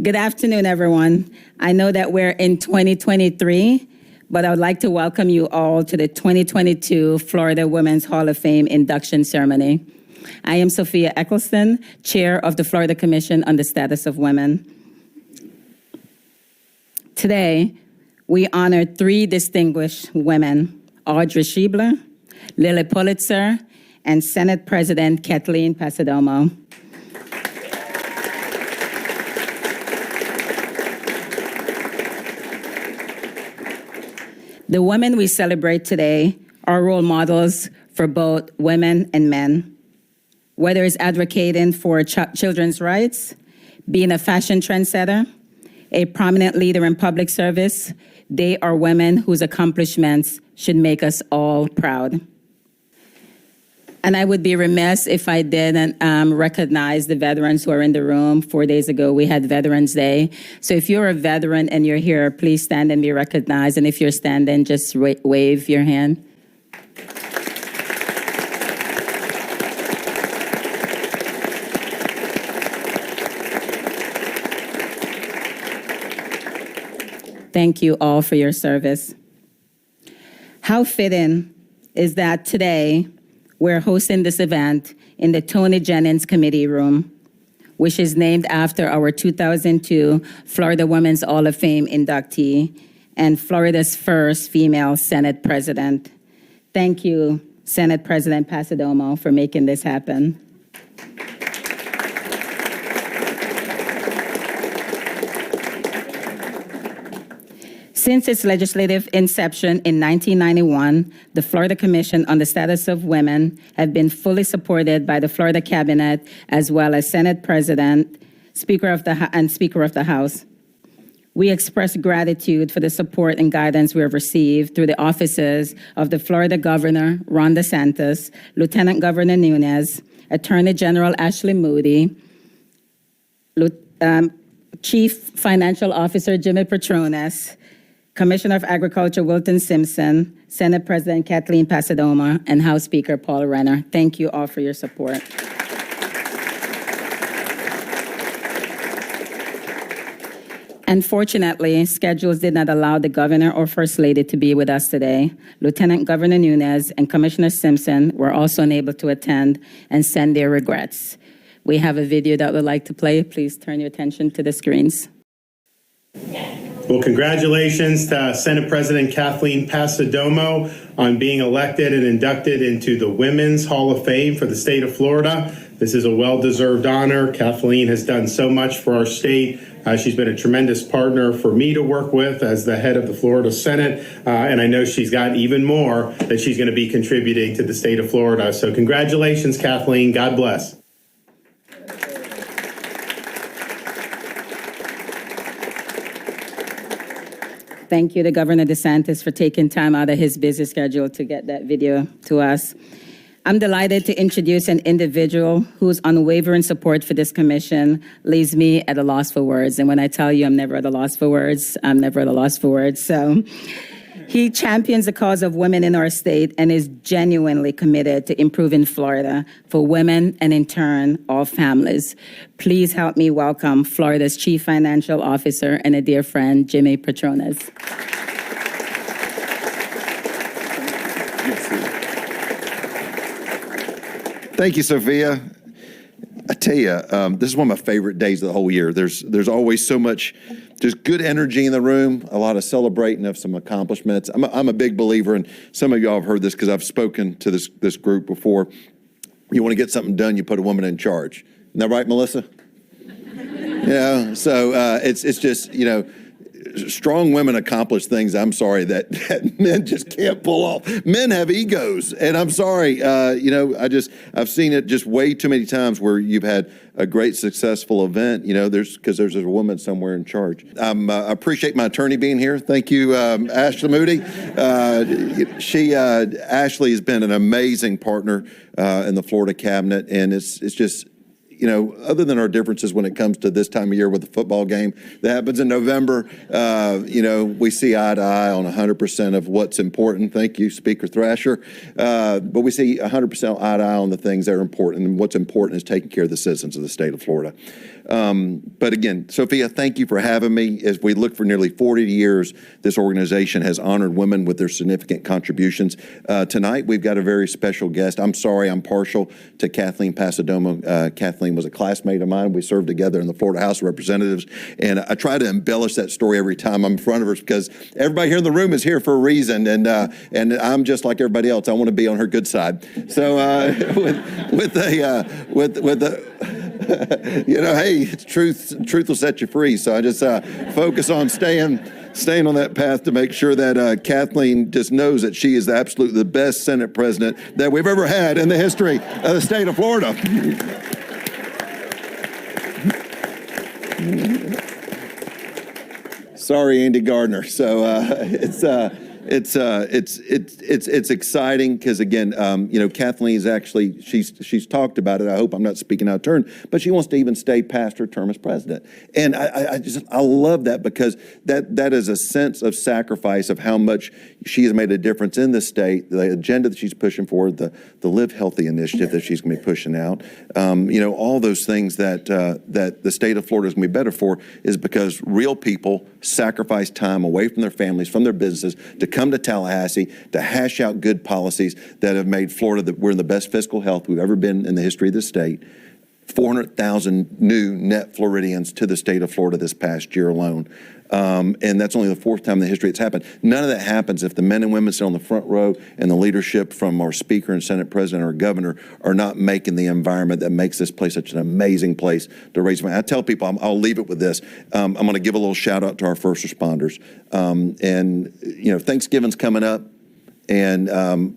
Good afternoon, everyone. I know that we're in 2023, but I would like to welcome you all to the 2022 Florida Women's Hall of Fame induction ceremony. I am Sophia Eccleston, Chair of the Florida Commission on the Status of Women. Today, we honor three distinguished women, Audrey Schiebler, Lilly Pulitzer, and Senate President Kathleen Passidomo. The women we celebrate today are role models for both women and men. Whether it's advocating for children's rights, being a fashion trendsetter, a prominent leader in public service, they are women whose accomplishments should make us all proud. And I would be remiss if I didn't recognize the veterans who are in the room. 4 days ago, we had Veterans Day. So if you're a veteran and you're here, please stand and be recognized. And if you're standing, just wave your hand. Thank you all for your service. How fitting is that today we're hosting this event in the Tony Jennings Committee Room, which is named after our 2002 Florida Women's Hall of Fame inductee and Florida's first female Senate President. Thank you, Senate President Passidomo, for making this happen. Since its legislative inception in 1991, the Florida Commission on the Status of Women have been fully supported by the Florida Cabinet, as well as Senate President, Speaker of the House. We express gratitude for the support and guidance we have received through the offices of the Florida Governor, Ron DeSantis, Lieutenant Governor Nunes, Attorney General Ashley Moody, Chief Financial Officer Jimmy Petronas, Commissioner of Agriculture Wilton Simpson, Senate President Kathleen Passidomo, and House Speaker Paul Renner. Thank you all for your support. Unfortunately, schedules did not allow the Governor or First Lady to be with us today. Lieutenant Governor Nunes and Commissioner Simpson were also unable to attend and send their regrets. We have a video that we'd like to play. Please turn your attention to the screens. Well, congratulations to Senate President Kathleen Passidomo on being elected and inducted into the Women's Hall of Fame for the state of Florida. This is a well-deserved honor. Kathleen has done so much for our state. She's been a tremendous partner for me to work with as the head of the Florida Senate, and I know she's got even more that she's going to be contributing to the state of Florida. So congratulations, Kathleen. God bless. Thank you to Governor DeSantis for taking time out of his busy schedule to get that video to us. I'm delighted to introduce an individual whose unwavering support for this commission leaves me at a loss for words. And when I tell you I'm never at a loss for words, I'm never at a loss for words. So he champions the cause of women in our state and is genuinely committed to improving Florida for women and, in turn, all families. Please help me welcome Florida's Chief Financial Officer and a dear friend, Jimmy Petronas. Thank you, Sophia. I tell you, this is one of my favorite days of the whole year. There's always so much just good energy in the room, a lot of celebrating of some accomplishments. I'm a big believer, and some of y'all have heard this because I've spoken to this group before. You want to get something done, you put a woman in charge. Isn't that right, Melissa? So it's just, strong women accomplish things, I'm sorry, that men just can't pull off. Men have egos, and I'm sorry, I've seen it just way too many times where you've had a great successful event, because there's a woman somewhere in charge. I appreciate my attorney being here. Thank you, Ashley Moody. Ashley has been an amazing partner in the Florida cabinet, and it's just, other than our differences when it comes to this time of year with the football game that happens in November, we see eye to eye on 100% of what's important. Thank you, Speaker Thrasher. But we see 100% eye to eye on the things that are important, and what's important is taking care of the citizens of the state of Florida. But again, Sophia, thank you for having me. As we look for nearly 40 years, this organization has honored women with their significant contributions. Tonight, we've got a very special guest. I'm sorry, I'm partial to Kathleen Passidomo. Kathleen was a classmate of mine. We served together in the Florida House of Representatives, and I try to embellish that story every time I'm in front of her because everybody here in the room is here for a reason, and I'm just like everybody else. I want to be on her good side. So hey, truth will set you free. So I just focus on staying on that path to make sure that Kathleen just knows that she is absolutely the best Senate president that we've ever had in the history of the state of Florida. Sorry, Andy Gardner. So it's exciting because again, Kathleen is actually she's talked about it. I hope I'm not speaking out of turn, but she wants to even stay past her term as president, and I love that because that is a sense of sacrifice of how much she has made a difference in the state. The agenda that she's pushing forward, the Live Healthy initiative that she's going to be pushing out, all those things that the state of Florida is going to be better for is because real people sacrifice time away from their families, from their businesses, to come to Tallahassee to hash out good policies that have made Florida that we're in the best fiscal health we've ever been in the history of the state. 400,000 new net Floridians to the state of Florida this past year alone. And that's only the fourth time in the history it's happened. None of that happens if the men and women sit on the front row and the leadership from our Speaker and Senate President or Governor are not making the environment that makes this place such an amazing place to raise money. I tell people, I'll leave it with this. I'm going to give a little shout out to our first responders. Thanksgiving's coming up, and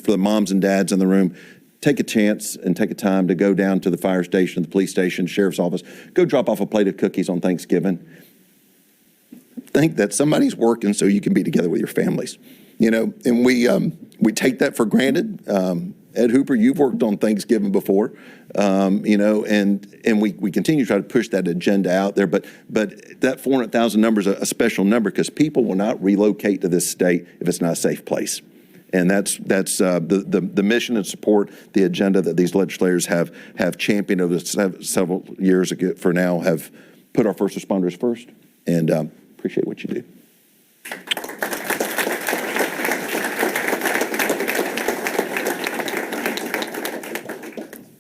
for the moms and dads in the room, take a chance and take a time to go down to the fire station, the police station, sheriff's office, go drop off a plate of cookies on Thanksgiving. Think that somebody's working so you can be together with your families, and we take that for granted. Ed Hooper, you've worked on Thanksgiving before, and we continue to try to push that agenda out there. But that 400,000 number is a special number because people will not relocate to this state if it's not a safe place. And that's the mission and support, the agenda that these legislators have championed over several years ago. For now, have put our first responders first, and appreciate what you do.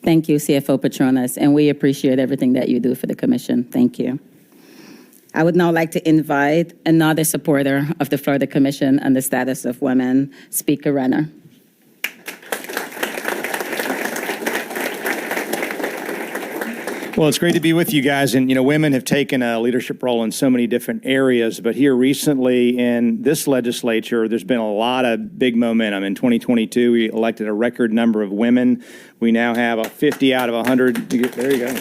Thank you, CFO Petronas, and we appreciate everything that you do for the commission. Thank you. I would now like to invite another supporter of the Florida Commission on the Status of Women, Speaker Renner. Well, it's great to be with you guys. And, women have taken a leadership role in so many different areas. But here recently in this legislature, there's been a lot of big momentum. In 2022, we elected a record number of women. We now have a 50 out of 100. There you go.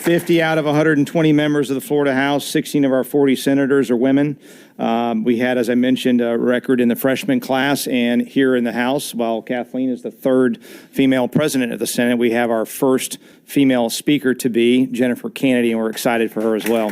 50 out of 120 members of the Florida House, 16 of our 40 senators are women. We had, as I mentioned, a record in the freshman class, and here in the House, while Kathleen is the third female president of the Senate, we have our first female speaker to be, Jennifer Kennedy, and we're excited for her as well.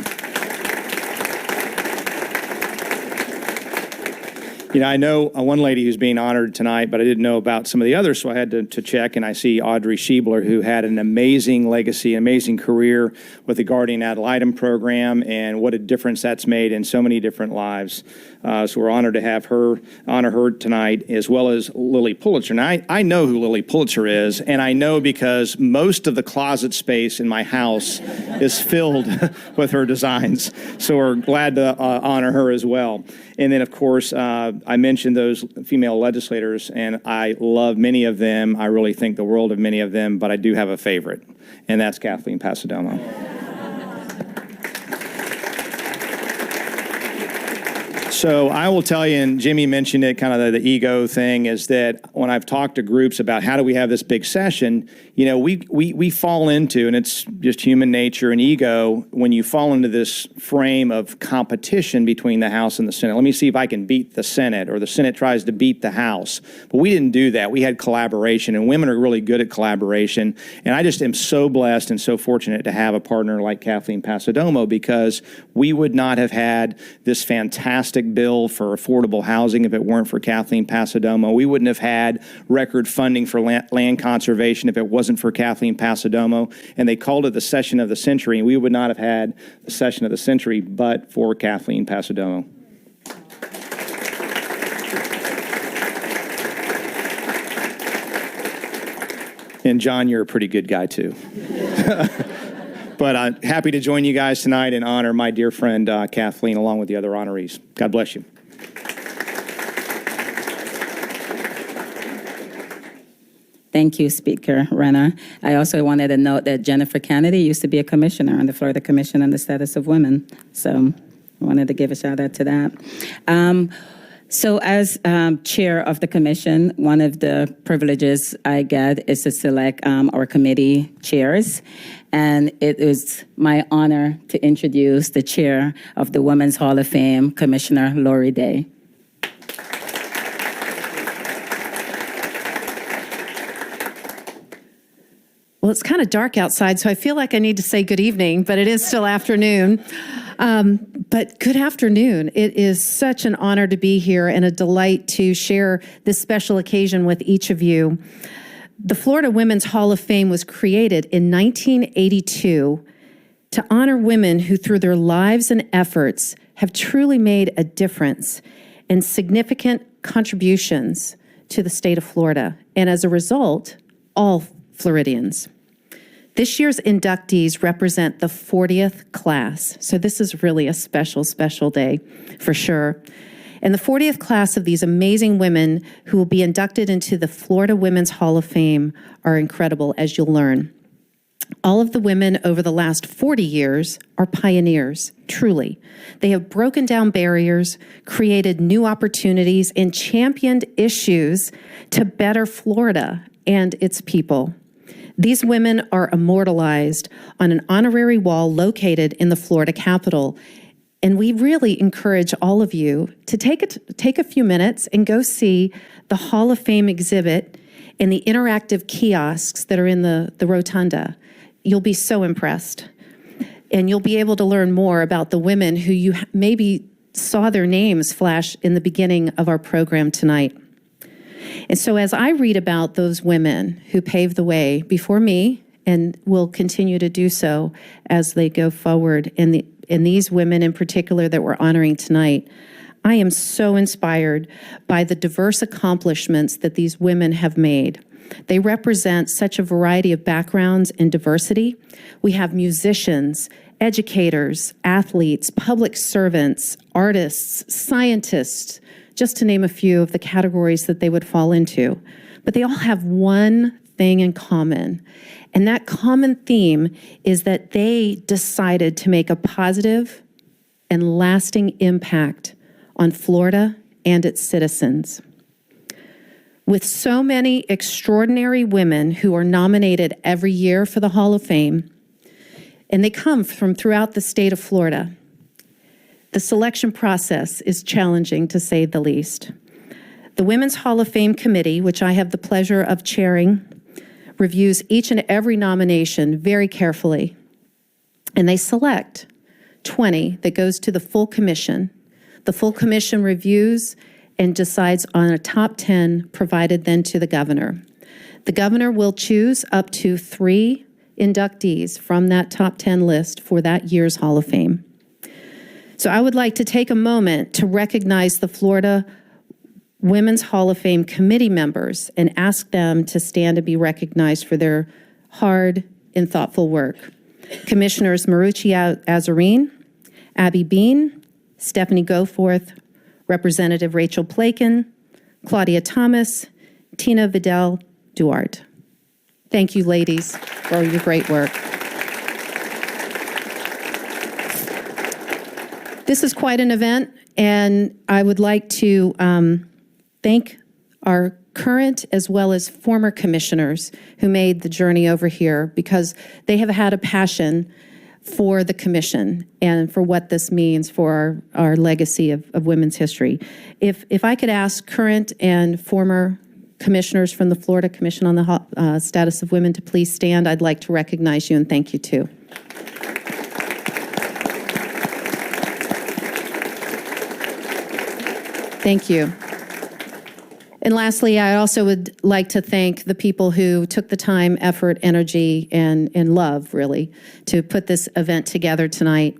I know one lady who's being honored tonight, but I didn't know about some of the others, so I had to check, and I see Audrey Schiebler, who had an amazing legacy, amazing career with the Guardian Ad Litem program, and what a difference that's made in so many different lives. So we're honored to have honor her tonight, as well as Lilly Pulitzer. Now, I know who Lilly Pulitzer is, and I know because most of the closet space in my house is filled with her designs. So we're glad to honor her as well. And then, of course, I mentioned those female legislators, and I love many of them. I really think the world of many of them, but I do have a favorite, and that's Kathleen Passidomo. So I will tell you, and Jimmy mentioned it, kind of the ego thing, is that when I've talked to groups about how do we have this big session, we fall into, and it's just human nature and ego, when you fall into this frame of competition between the House and the Senate. Let me see if I can beat the Senate, or the Senate tries to beat the House. But we didn't do that. We had collaboration, and women are really good at collaboration. And I just am so blessed and so fortunate to have a partner like Kathleen Passidomo, because we would not have had this fantastic bill for affordable housing if it weren't for Kathleen Passidomo. We wouldn't have had record funding for land conservation if it wasn't for Kathleen Passidomo. And they called it the session of the century, and we would not have had the session of the century but for Kathleen Passidomo. And John, you're a pretty good guy too. But I'm happy to join you guys tonight and honor my dear friend Kathleen along with the other honorees. God bless you. Thank you, Speaker Renner. I also wanted to note that Jennifer Kennedy used to be a commissioner on the Florida Commission on the Status of Women. So I wanted to give a shout out to that. So as chair of the commission, one of the privileges I get is to select our committee chairs. And it is my honor to introduce the chair of the Women's Hall of Fame, Commissioner Lori Day. Well, it's kind of dark outside, so I feel like I need to say good evening, but it is still afternoon. But good afternoon. It is such an honor to be here and a delight to share this special occasion with each of you. The Florida Women's Hall of Fame was created in 1982 to honor women who, through their lives and efforts, have truly made a difference and significant contributions to the state of Florida, and as a result, all Floridians. This year's inductees represent the 40th class, so this is really a special, special day for sure. And the 40th class of these amazing women who will be inducted into the Florida Women's Hall of Fame are incredible, as you'll learn. All of the women over the last 40 years are pioneers, truly. They have broken down barriers, created new opportunities, and championed issues to better Florida and its people. These women are immortalized on an honorary wall located in the Florida Capitol. And we really encourage all of you to take a few minutes and go see the Hall of Fame exhibit and the interactive kiosks that are in the rotunda. You'll be so impressed. And you'll be able to learn more about the women who you maybe saw their names flash in the beginning of our program tonight. And so as I read about those women who paved the way before me and will continue to do so as they go forward, and these women in particular that we're honoring tonight, I am so inspired by the diverse accomplishments that these women have made. They represent such a variety of backgrounds and diversity. We have musicians, educators, athletes, public servants, artists, scientists, just to name a few of the categories that they would fall into. But they all have one thing in common. And that common theme is that they decided to make a positive and lasting impact on Florida and its citizens. With so many extraordinary women who are nominated every year for the Hall of Fame, and they come from throughout the state of Florida, the selection process is challenging, to say the least. The Women's Hall of Fame Committee, which I have the pleasure of chairing, reviews each and every nomination very carefully, and they select 20 that goes to the full commission. The full commission reviews and decides on a top 10 provided then to the governor. The governor will choose up to 3 inductees from that top 10 list for that year's Hall of Fame. So I would like to take a moment to recognize the Florida Women's Hall of Fame committee members and ask them to stand and be recognized for their hard and thoughtful work. Commissioners Marucci Azarine, Abby Bean, Stephanie Goforth, Representative Rachel Plakin, Claudia Thomas, Tina Vidal Duarte. Thank you, ladies, for your great work. This is quite an event, and I would like to thank our current as well as former commissioners who made the journey over here, because they have had a passion for the commission and for what this means for our legacy of women's history. If I could ask current and former commissioners from the Florida Commission on the Status of Women to please stand, I'd like to recognize you and thank you too. Thank you. And lastly, I also would like to thank the people who took the time, effort, energy, and love, really, to put this event together tonight.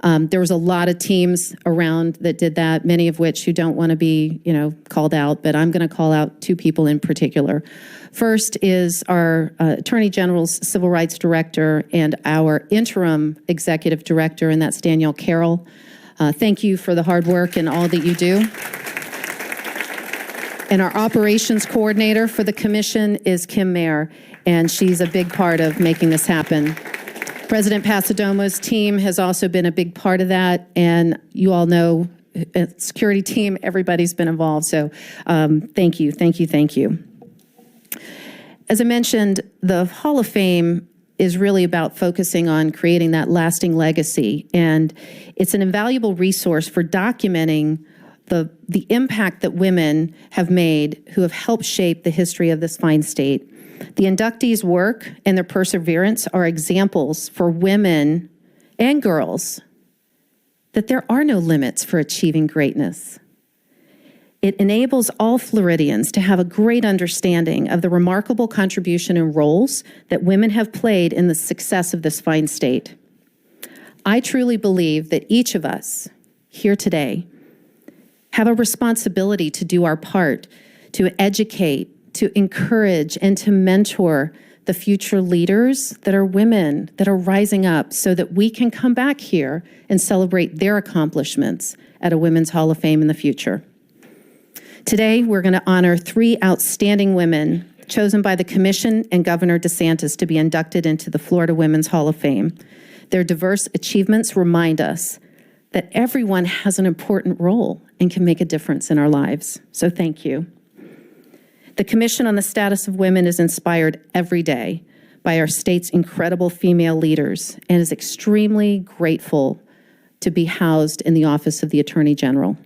There was a lot of teams around that did that, many of which who don't want to be, called out, but I'm going to call out two people in particular. First is our Attorney General's Civil Rights Director and our interim Executive Director, and that's Danielle Carroll. Thank you for the hard work and all that you do. And our operations coordinator for the commission is Kim Mayer, and she's a big part of making this happen. President Passidomo's team has also been a big part of that, and you all know, security team, everybody's been involved, so thank you, thank you, thank you. As I mentioned, the Hall of Fame is really about focusing on creating that lasting legacy, and it's an invaluable resource for documenting the impact that women have made who have helped shape the history of this fine state. The inductees' work and their perseverance are examples for women and girls that there are no limits for achieving greatness. It enables all Floridians to have a great understanding of the remarkable contribution and roles that women have played in the success of this fine state. I truly believe that each of us here today have a responsibility to do our part, to educate, to encourage, and to mentor the future leaders that are women that are rising up so that we can come back here and celebrate their accomplishments at a Women's Hall of Fame in the future. Today, we're going to honor 3 outstanding women chosen by the Commission and Governor DeSantis to be inducted into the Florida Women's Hall of Fame. Their diverse achievements remind us that everyone has an important role and can make a difference in our lives. So thank you. The Commission on the Status of Women is inspired every day by our state's incredible female leaders and is extremely grateful to be housed in the Office of the Attorney General.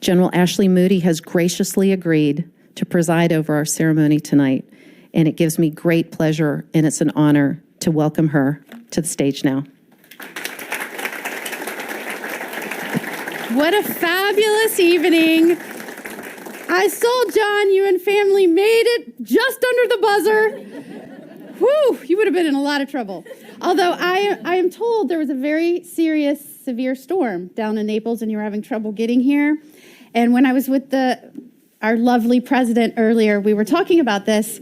General Ashley Moody has graciously agreed to preside over our ceremony tonight, and it gives me great pleasure and it's an honor to welcome her to the stage now. What a fabulous evening. I saw John, you and family made it just under the buzzer. Whew, you would have been in a lot of trouble. Although I am told there was a very serious, severe storm down in Naples and you were having trouble getting here. And when I was with our lovely president earlier, we were talking about this,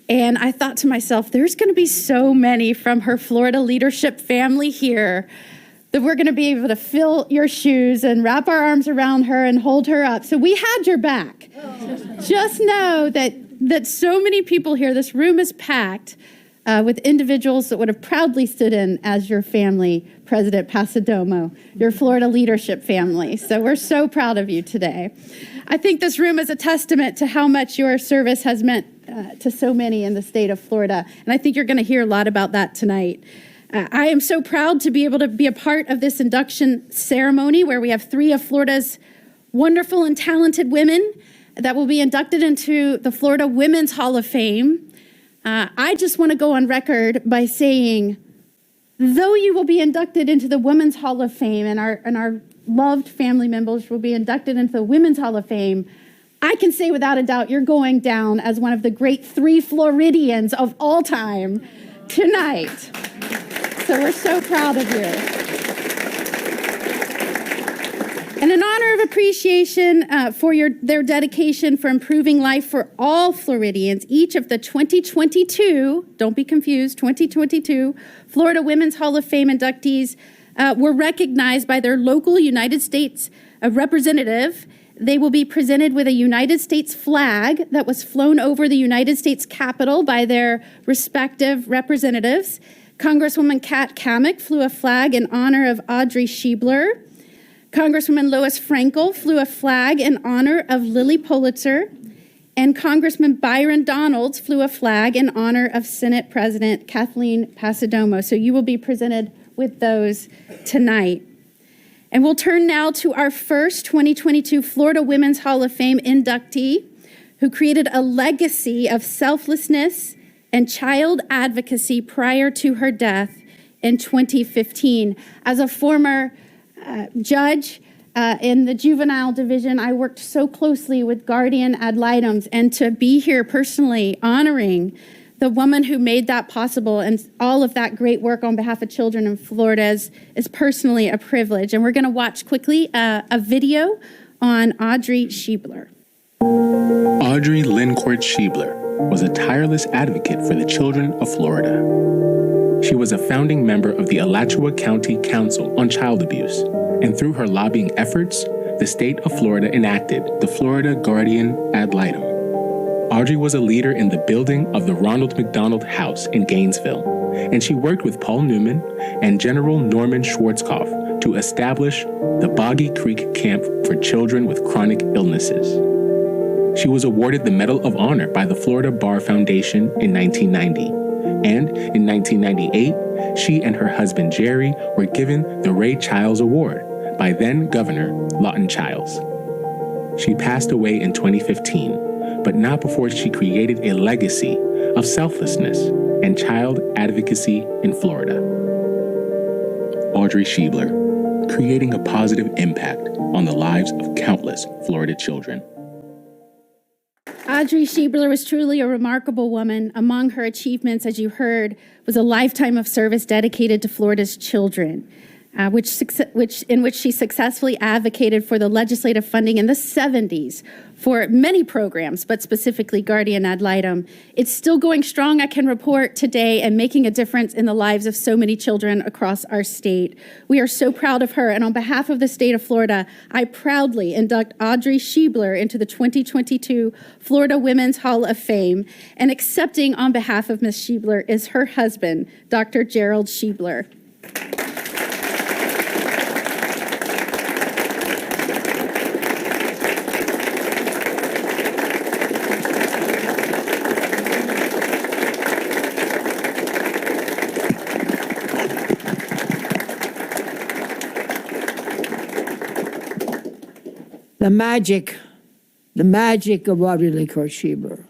and I thought to myself, there's going to be so many from her Florida leadership family here that we're going to be able to fill your shoes and wrap our arms around her and hold her up. So we had your back. Just know that so many people here, this room is packed with individuals that would have proudly stood in as your family, President Passidomo, your Florida leadership family. So we're so proud of you today. I think this room is a testament to how much your service has meant to so many in the state of Florida. And I think you're going to hear a lot about that tonight. I am so proud to be able to be a part of this induction ceremony where we have 3 of Florida's wonderful and talented women that will be inducted into the Florida Women's Hall of Fame. I just want to go on record by saying, though you will be inducted into the Women's Hall of Fame and our loved family members will be inducted into the Women's Hall of Fame, I can say without a doubt you're going down as one of the great 3 Floridians of all time tonight. So we're so proud of you. And in honor of appreciation for their dedication for improving life for all Floridians, each of the 2022, don't be confused, 2022 Florida Women's Hall of Fame inductees were recognized by their local United States representative. They will be presented with a United States flag that was flown over the United States Capitol by their respective representatives. Congresswoman Kat Kamick flew a flag in honor of Audrey Schiebler. Congresswoman Lois Frankel flew a flag in honor of Lilly Pulitzer. And Congressman Byron Donalds flew a flag in honor of Senate President Kathleen Passidomo. So you will be presented with those tonight. And we'll turn now to our first 2022 Florida Women's Hall of Fame inductee, who created a legacy of selflessness and child advocacy prior to her death in 2015. As a former judge in the juvenile division, I worked so closely with guardian ad litems, and to be here personally honoring the woman who made that possible and all of that great work on behalf of children in Florida is personally a privilege. And we're going to watch quickly a video on Audrey Schiebler. Audrey Lyncourt Schiebler was a tireless advocate for the children of Florida. She was a founding member of the Alachua County Council on Child Abuse, and through her lobbying efforts, the state of Florida enacted the Florida Guardian Ad Litem. Audrey was a leader in the building of the Ronald McDonald House in Gainesville, and she worked with Paul Newman and General Norman Schwarzkopf to establish the Boggy Creek Camp for children with chronic illnesses. She was awarded the Medal of Honor by the Florida Bar Foundation in 1990, and in 1998, she and her husband Jerry were given the Ray Childs Award by then Governor Lawton Childs. She passed away in 2015, but not before she created a legacy of selflessness and child advocacy in Florida. Audrey Schiebler, creating a positive impact on the lives of countless Florida children. Audrey Schiebler was truly a remarkable woman. Among her achievements, as you heard, was a lifetime of service dedicated to Florida's children, in which she successfully advocated for the legislative funding in the 70s for many programs, but specifically Guardian Ad Litem. It's still going strong, I can report today, and making a difference in the lives of so many children across our state. We are so proud of her, and on behalf of the state of Florida, I proudly induct Audrey Schiebler into the 2022 Florida Women's Hall of Fame, and accepting on behalf of Ms. Schiebler is her husband, Dr. Gerald Schiebler. The magic of Audrey Lyncourt Schiebler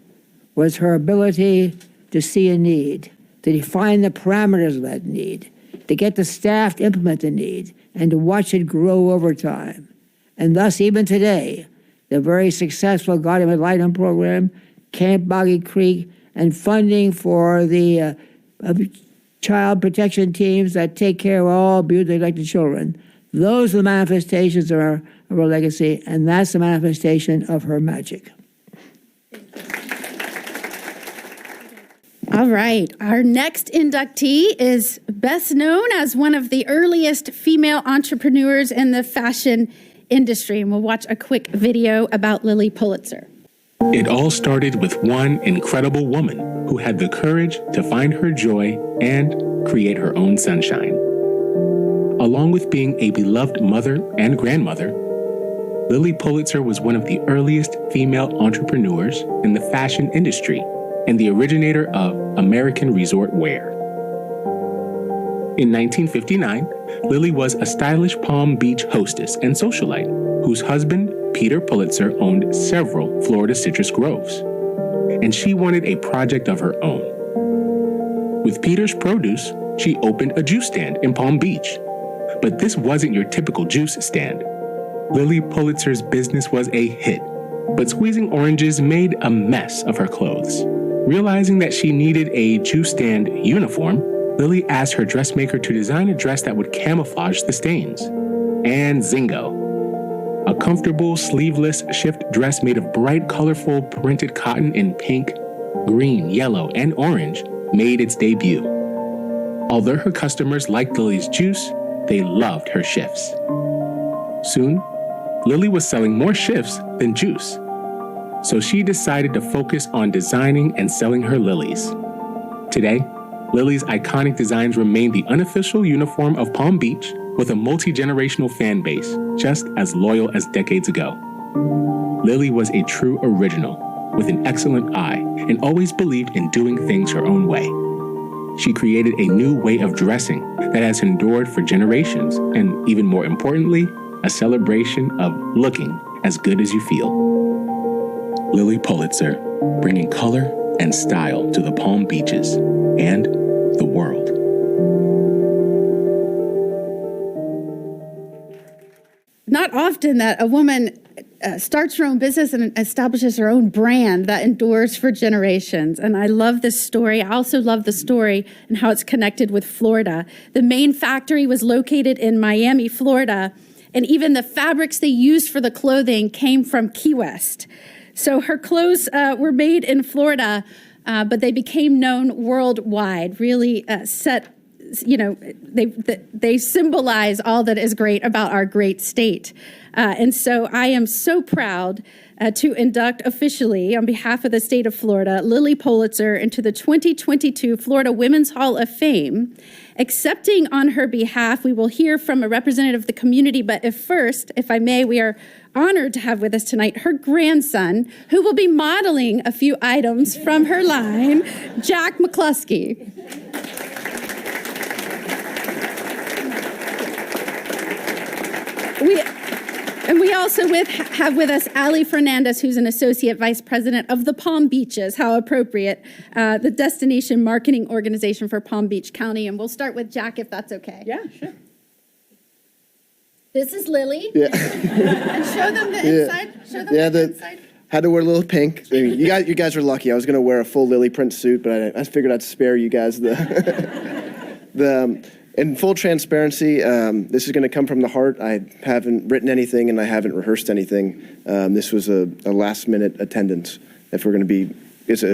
was her ability to see a need, to define the parameters of that need, to get the staff to implement the need, and to watch it grow over time. And thus, even today, the very successful Guardian Ad Litem program, Camp Boggy Creek, and funding for the child protection teams that take care of all abused and neglected children, those are the manifestations of her legacy, and that's the manifestation of her magic. All right, our next inductee is best known as one of the earliest female entrepreneurs in the fashion industry, and we'll watch a quick video about Lilly Pulitzer. It all started with one incredible woman who had the courage to find her joy and create her own sunshine. Along with being a beloved mother and grandmother, Lilly Pulitzer was one of the earliest female entrepreneurs in the fashion industry and the originator of American resort wear. In 1959, Lilly was a stylish Palm Beach hostess and socialite whose husband, Peter Pulitzer, owned several Florida citrus groves, and she wanted a project of her own. With Peter's produce, she opened a juice stand in Palm Beach. But this wasn't your typical juice stand. Lilly Pulitzer's business was a hit, but squeezing oranges made a mess of her clothes. Realizing that she needed a juice stand uniform, Lilly asked her dressmaker to design a dress that would camouflage the stains. And zingo! A comfortable, sleeveless shift dress made of bright, colorful printed cotton in pink, green, yellow, and orange made its debut. Although her customers liked Lilly's juice, they loved her shifts. Soon, Lilly was selling more shifts than juice, so she decided to focus on designing and selling her lilies. Today, Lilly's iconic designs remain the unofficial uniform of Palm Beach, with a multi-generational fan base just as loyal as decades ago. Lilly was a true original, with an excellent eye, and always believed in doing things her own way. She created a new way of dressing that has endured for generations, and even more importantly, a celebration of looking as good as you feel. Lilly Pulitzer, bringing color and style to the Palm Beaches and the world. Not often that a woman starts her own business and establishes her own brand that endures for generations. And I love this story. I also love the story and how it's connected with Florida. The main factory was located in Miami, Florida, and even the fabrics they used for the clothing came from Key West. So her clothes were made in Florida, but they became known worldwide, really they symbolize all that is great about our great state. And so I am so proud to induct officially, on behalf of the state of Florida, Lilly Pulitzer into the 2022 Florida Women's Hall of Fame. Accepting on her behalf, we will hear from a representative of the community, but if I may, we are honored to have with us tonight her grandson, who will be modeling a few items from her line, Jack McCluskey. We also have with us Ali Fernandez, who's an associate vice president of the Palm Beaches. How appropriate, the destination marketing organization for Palm Beach County. And we'll start with Jack, if that's okay. Yeah, sure. This is Lilly. Yeah. And show them the inside. Show them the inside. Had to wear a little pink. I mean, you guys are lucky. I was going to wear a full Lilly print suit, but I figured I'd spare you guys in full transparency, this is going to come from the heart. I haven't written anything and I haven't rehearsed anything. This was a last-minute attendance. If we're going to be, it's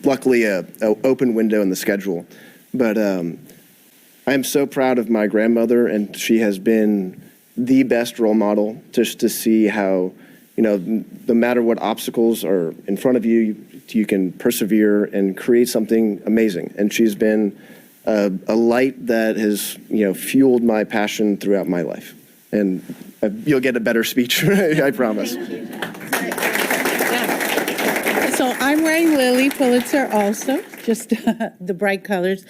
luckily a open window in the schedule. But I am so proud of my grandmother, and she has been the best role model just to see how, no matter what obstacles are in front of you, you can persevere and create something amazing. And she's been a light that has, fueled my passion throughout my life. And you'll get a better speech, I promise. So I'm wearing Lilly Pulitzer also, just the bright colors.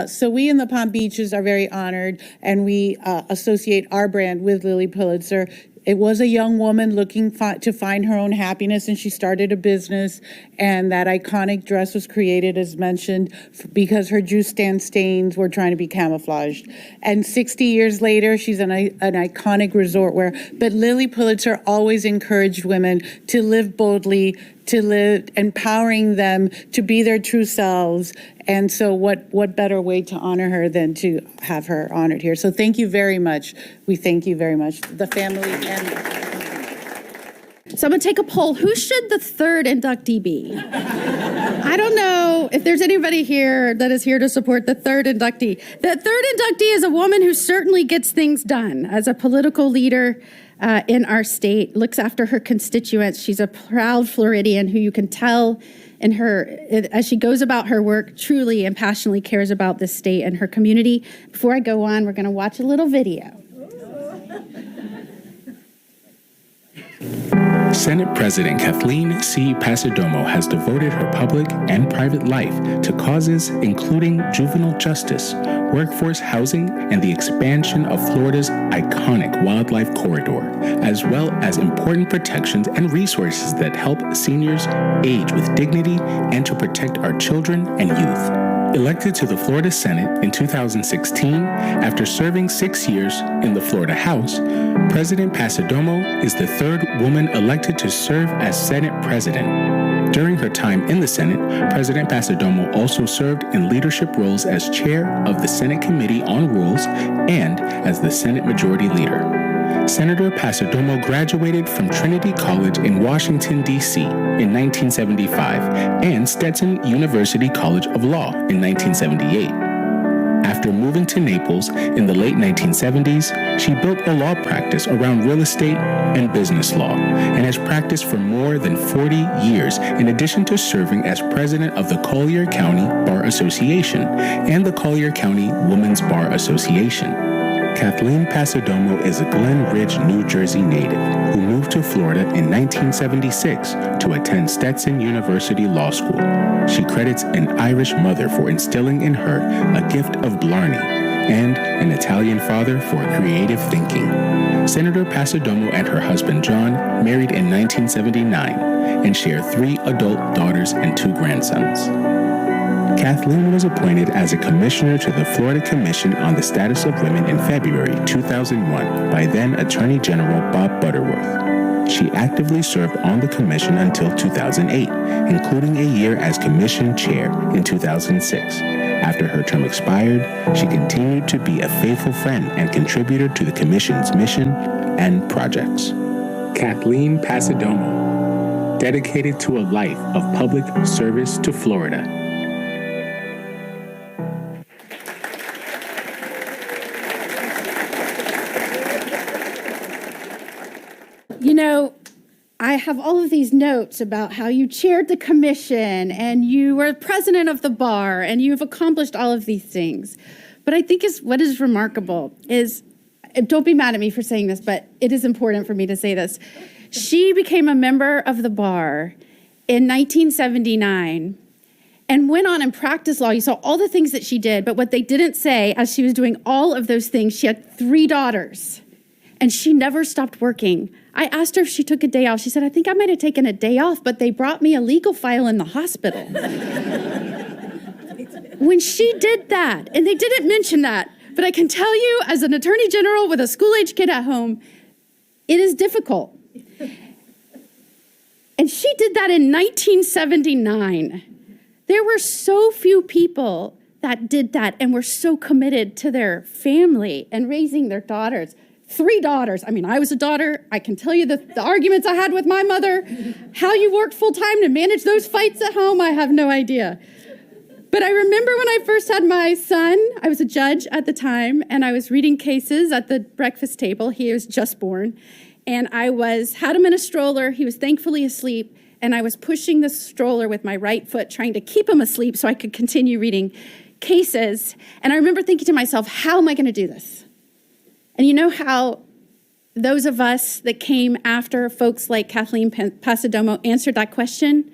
So we in the Palm Beaches are very honored, and we associate our brand with Lilly Pulitzer. It was a young woman looking to find her own happiness, and she started a business, and that iconic dress was created, as mentioned, because her juice stand stains were trying to be camouflaged. And 60 years later, she's an iconic resort wear. But Lilly Pulitzer always encouraged women to live boldly, to live, empowering them to be their true selves. And so what better way to honor her than to have her honored here? So thank you very much. We thank you very much, the family and... So I'm going to take a poll. Who should the third inductee be? I don't know if there's anybody here that is here to support the third inductee. The third inductee is a woman who certainly gets things done as a political leader in our state, looks after her constituents. She's a proud Floridian who you can tell in her, as she goes about her work, truly and passionately cares about this state and her community. Before I go on, we're going to watch a little video. Senate President Kathleen C. Passidomo has devoted her public and private life to causes including juvenile justice, workforce housing, and the expansion of Florida's iconic wildlife corridor, as well as important protections and resources that help seniors age with dignity and to protect our children and youth. Elected to the Florida Senate in 2016, after serving 6 years in the Florida House, President Passidomo is the third woman elected to serve as Senate President. During her time in the Senate, President Passidomo also served in leadership roles as chair of the Senate Committee on Rules and as the Senate Majority Leader. Senator Passidomo graduated from Trinity College in Washington, D.C. in 1975 and Stetson University College of Law in 1978. After moving to Naples in the late 1970s, she built a law practice around real estate and business law and has practiced for more than 40 years in addition to serving as president of the Collier County Bar Association and the Collier County Women's Bar Association. Kathleen Passidomo is a Glen Ridge, New Jersey native who moved to Florida in 1976 to attend Stetson University Law School. She credits an Irish mother for instilling in her a gift of Blarney and an Italian father for creative thinking. Senator Passidomo and her husband John married in 1979 and share 3 adult daughters and 2 grandsons. Kathleen was appointed as a commissioner to the Florida Commission on the Status of Women in February 2001 by then Attorney General Bob Butterworth. She actively served on the commission until 2008, including a year as commission chair in 2006. After her term expired, she continued to be a faithful friend and contributor to the commission's mission and projects. Kathleen Passidomo, dedicated to a life of public service to Florida. You know, I have all of these notes about how you chaired the commission and you were president of the bar and you've accomplished all of these things. But I think what is remarkable is, don't be mad at me for saying this, but it is important for me to say this. She became a member of the bar in 1979 and went on and practiced law. You saw all the things that she did, but what they didn't say as she was doing all of those things, she had 3 daughters and she never stopped working. I asked her if she took a day off. She said, I think I might have taken a day off, but they brought me a legal file in the hospital. When she did that, and they didn't mention that, but I can tell you as an attorney general with a school-age kid at home, it is difficult. And she did that in 1979. There were so few people that did that and were so committed to their family and raising their daughters. 3 daughters. I mean, I was a daughter. I can tell you the arguments I had with my mother. How you worked full time to manage those fights at home, I have no idea. But I remember when I first had my son, I was a judge at the time, and I was reading cases at the breakfast table. He was just born. And I had him in a stroller. He was thankfully asleep. And I was pushing the stroller with my right foot, trying to keep him asleep so I could continue reading cases. And I remember thinking to myself, how am I going to do this? And you know how those of us that came after folks like Kathleen Passidomo answered that question?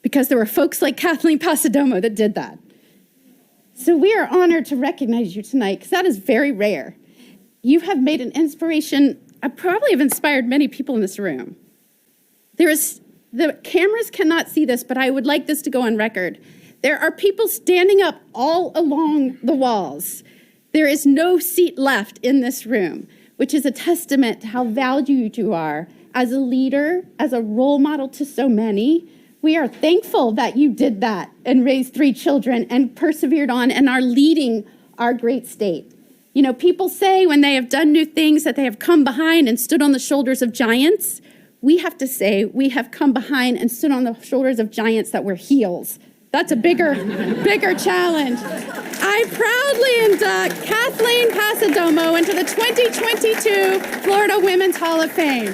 Because there were folks like Kathleen Passidomo that did that. So we are honored to recognize you tonight, because that is very rare. You have made an inspiration. I probably have inspired many people in this room. The cameras cannot see this, but I would like this to go on record. There are people standing up all along the walls. There is no seat left in this room, which is a testament to how valued you are as a leader, as a role model to so many. We are thankful that you did that and raised 3 children and persevered on and are leading our great state. You know, people say when they have done new things that they have come behind and stood on the shoulders of giants. We have to say we have come behind and stood on the shoulders of giants that were heels. That's a bigger challenge. I proudly induct Kathleen Passidomo into the 2022 Florida Women's Hall of Fame.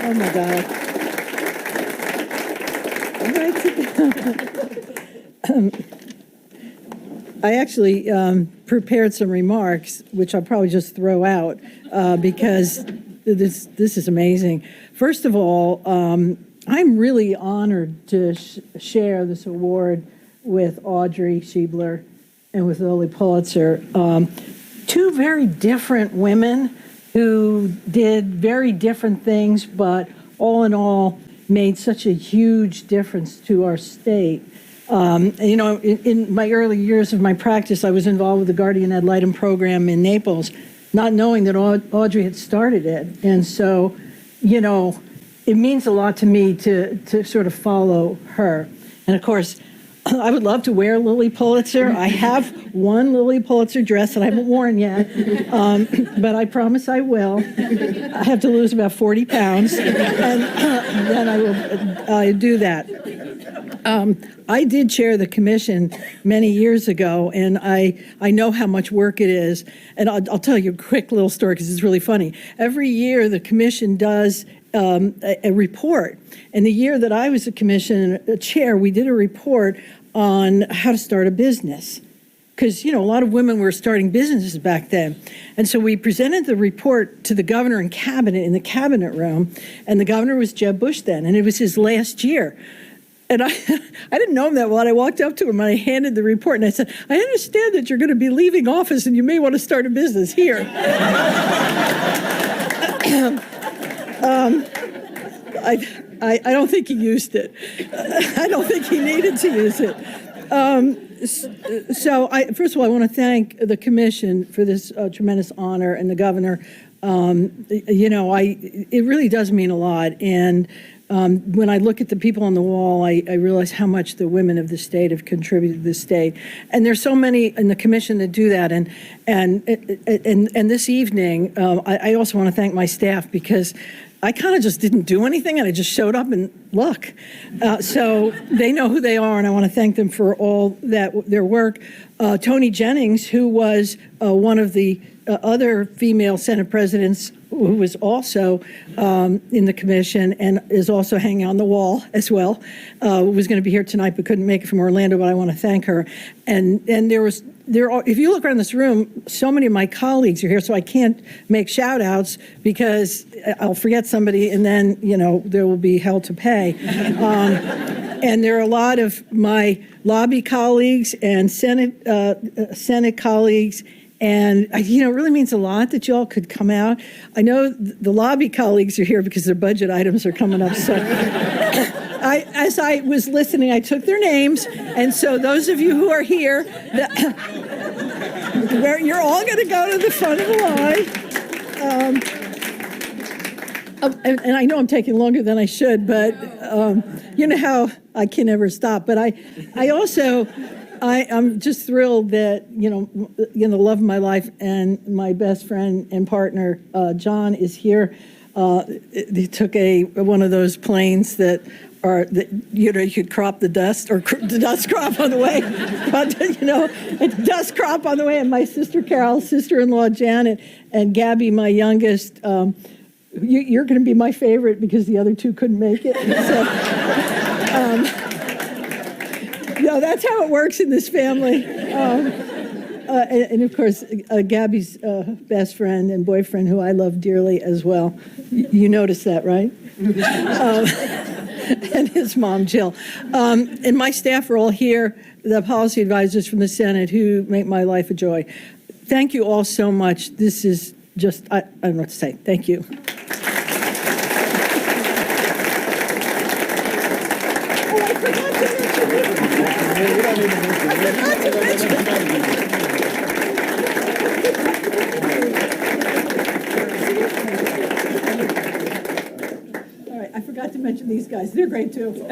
Oh my God. I actually prepared some remarks, which I'll probably just throw out because this is amazing. First of all, I'm really honored to share this award with Audrey Schiebler and with Lilly Pulitzer. 2 very different women who did very different things, but all in all made such a huge difference to our state. You know, in my early years of my practice, I was involved with the Guardian Ad Litem program in Naples, not knowing that Audrey had started it. And so, you know, it means a lot to me to sort of follow her. And of course, I would love to wear Lilly Pulitzer. I have one Lilly Pulitzer dress that I haven't worn yet, but I promise I will. I have to lose about 40 pounds, and then I will do that. I did chair the commission many years ago, and I know how much work it is. And I'll tell you a quick little story because it's really funny. Every year, the commission does a report. And the year that I was a commission chair, we did a report on how to start a business. Because, a lot of women were starting businesses back then. And so we presented the report to the governor and cabinet in the cabinet room. And the governor was Jeb Bush then, and it was his last year. And I didn't know him that well. And I walked up to him and I handed the report and I said, I understand that you're going to be leaving office and you may want to start a business here. I don't think he used it. I don't think he needed to use it. First of all, I want to thank the commission for this tremendous honor and the governor. It really does mean a lot. And when I look at the people on the wall, I realize how much the women of the state have contributed to the state. And there's so many in the commission that do that. And this evening, I also want to thank my staff because I kind of just didn't do anything and I just showed up and look. So they know who they are, and I want to thank them for all their work. Toni Jennings, who was one of the other female Senate presidents who was also in the commission and is also hanging on the wall as well, was going to be here tonight but couldn't make it from Orlando, but I want to thank her. And if you look around this room, so many of my colleagues are here, so I can't make shout outs because I'll forget somebody and then, there will be hell to pay. And there are a lot of my lobby colleagues and Senate colleagues. And, it really means a lot that you all could come out. I know the lobby colleagues are here because their budget items are coming up. So as I was listening, I took their names. And so those of you who are here, you're all going to go to the front of the line. And I know I'm taking longer than I should, but you know how I can never stop. But I'm just thrilled that, the love of my life and my best friend and partner, John, is here. He took one of those planes that you could crop the dust or the dust crop on the way. But, it's dust crop on the way. And my sister Carol, sister-in-law Janet, and Gabby, my youngest, you're going to be my favorite because the other two couldn't make it. So, that's how it works in this family. And of course, Gabby's best friend and boyfriend, who I love dearly as well. You noticed that, right? And his mom, Jill. And my staff are all here, the policy advisors from the Senate who make my life a joy. Thank you all so much. This is just, I don't know what to say. Thank you. All right, I forgot to mention these guys. They're great too.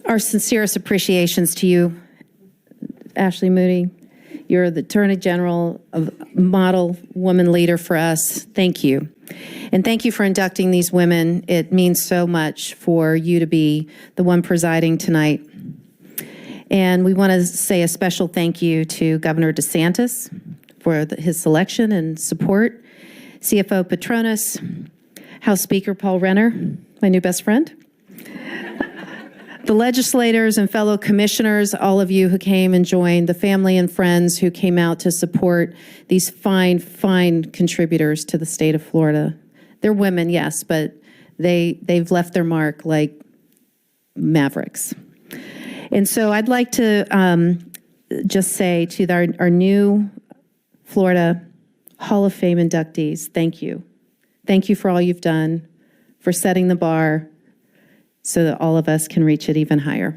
Our sincerest appreciations to you, Ashley Moody. You're the Attorney General, a model woman leader for us. Thank you. And thank you for inducting these women. It means so much for you to be the one presiding tonight. And we want to say a special thank you to Governor DeSantis for his selection and support, CFO Petronas, House Speaker Paul Renner, my new best friend, the legislators and fellow commissioners, all of you who came and joined, the family and friends who came out to support these fine, fine contributors to the state of Florida. They're women, yes, but they've left their mark like mavericks. And so I'd like to just say to our new Florida Hall of Fame inductees, thank you. Thank you for all you've done, for setting the bar so that all of us can reach it even higher.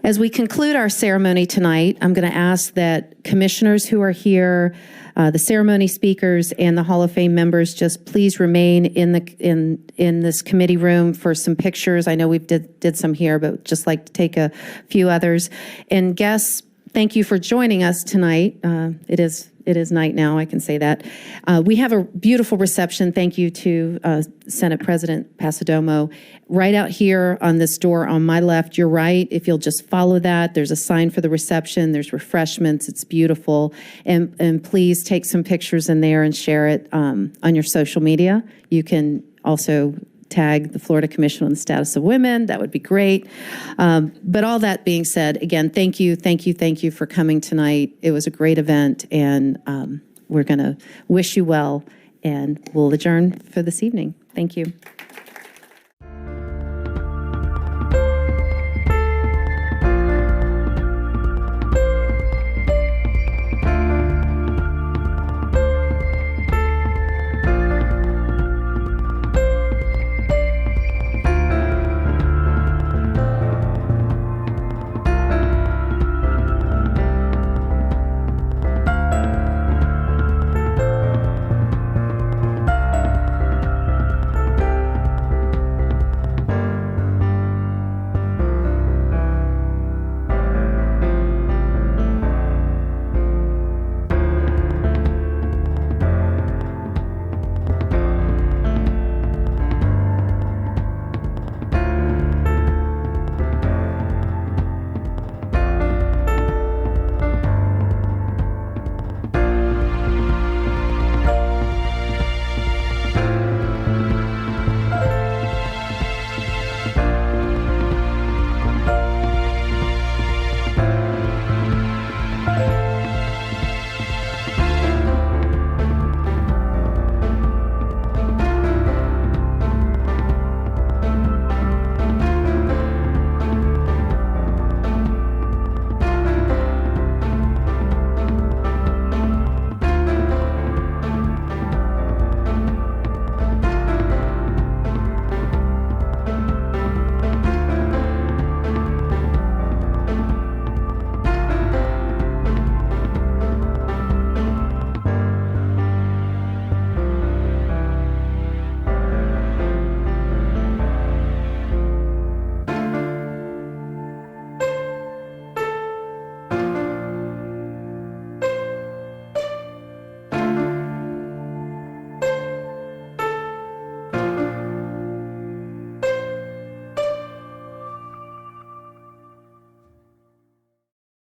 As we conclude our ceremony tonight, I'm going to ask that commissioners who are here The ceremony speakers and the Hall of Fame members, just please remain in this committee room for some pictures. I know we did some here, but just like to take a few others. And guests, thank you for joining us tonight. It is night now, I can say that. We have a beautiful reception. Thank you to Senate President Passidomo. Right out here on this door on my left, your right, if you'll just follow that, there's a sign for the reception, there's refreshments, it's beautiful. And please take some pictures in there and share it on your social media. You can also tag the Florida Commission on the Status of Women. That would be great. But all that being said, again, thank you for coming tonight. It was a great event, and we're going to wish you well, and we'll adjourn for this evening. Thank you.